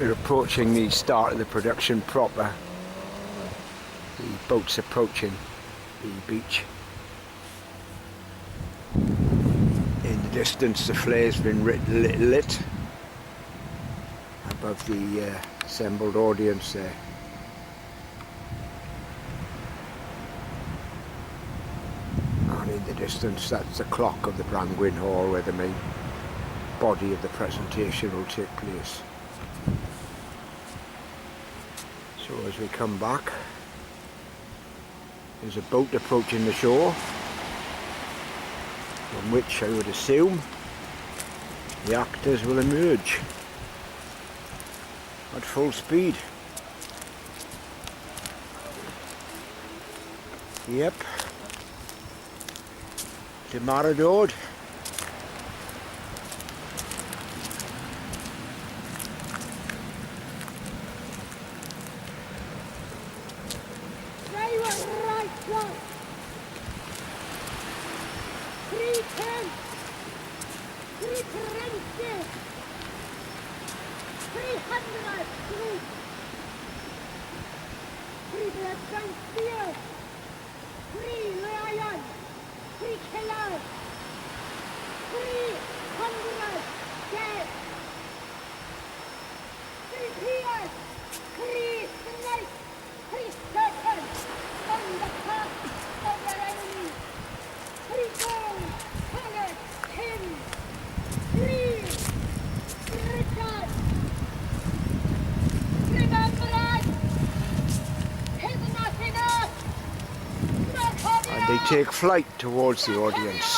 We're approaching the start of the production proper. The boat's approaching the beach. In the distance the flare's been lit above the assembled audience there. And in the distance that's the clock of the Brangwyn Hall where the main body of the presentation will take place. So as we come back, there's a boat approaching the shore, from which I would assume the actors will emerge at full speed. Yep, to Maradord. Right one. 310. 320. 300. 320. 3 Lion. 3 Killer. 300. Dead. 3 Pierce. 3 Snake. 3 Serpent. On the top of their enemy. 3 gold. Colored. 10. 3 Richard. Remember us. It's not enough. And they take flight towards the audience.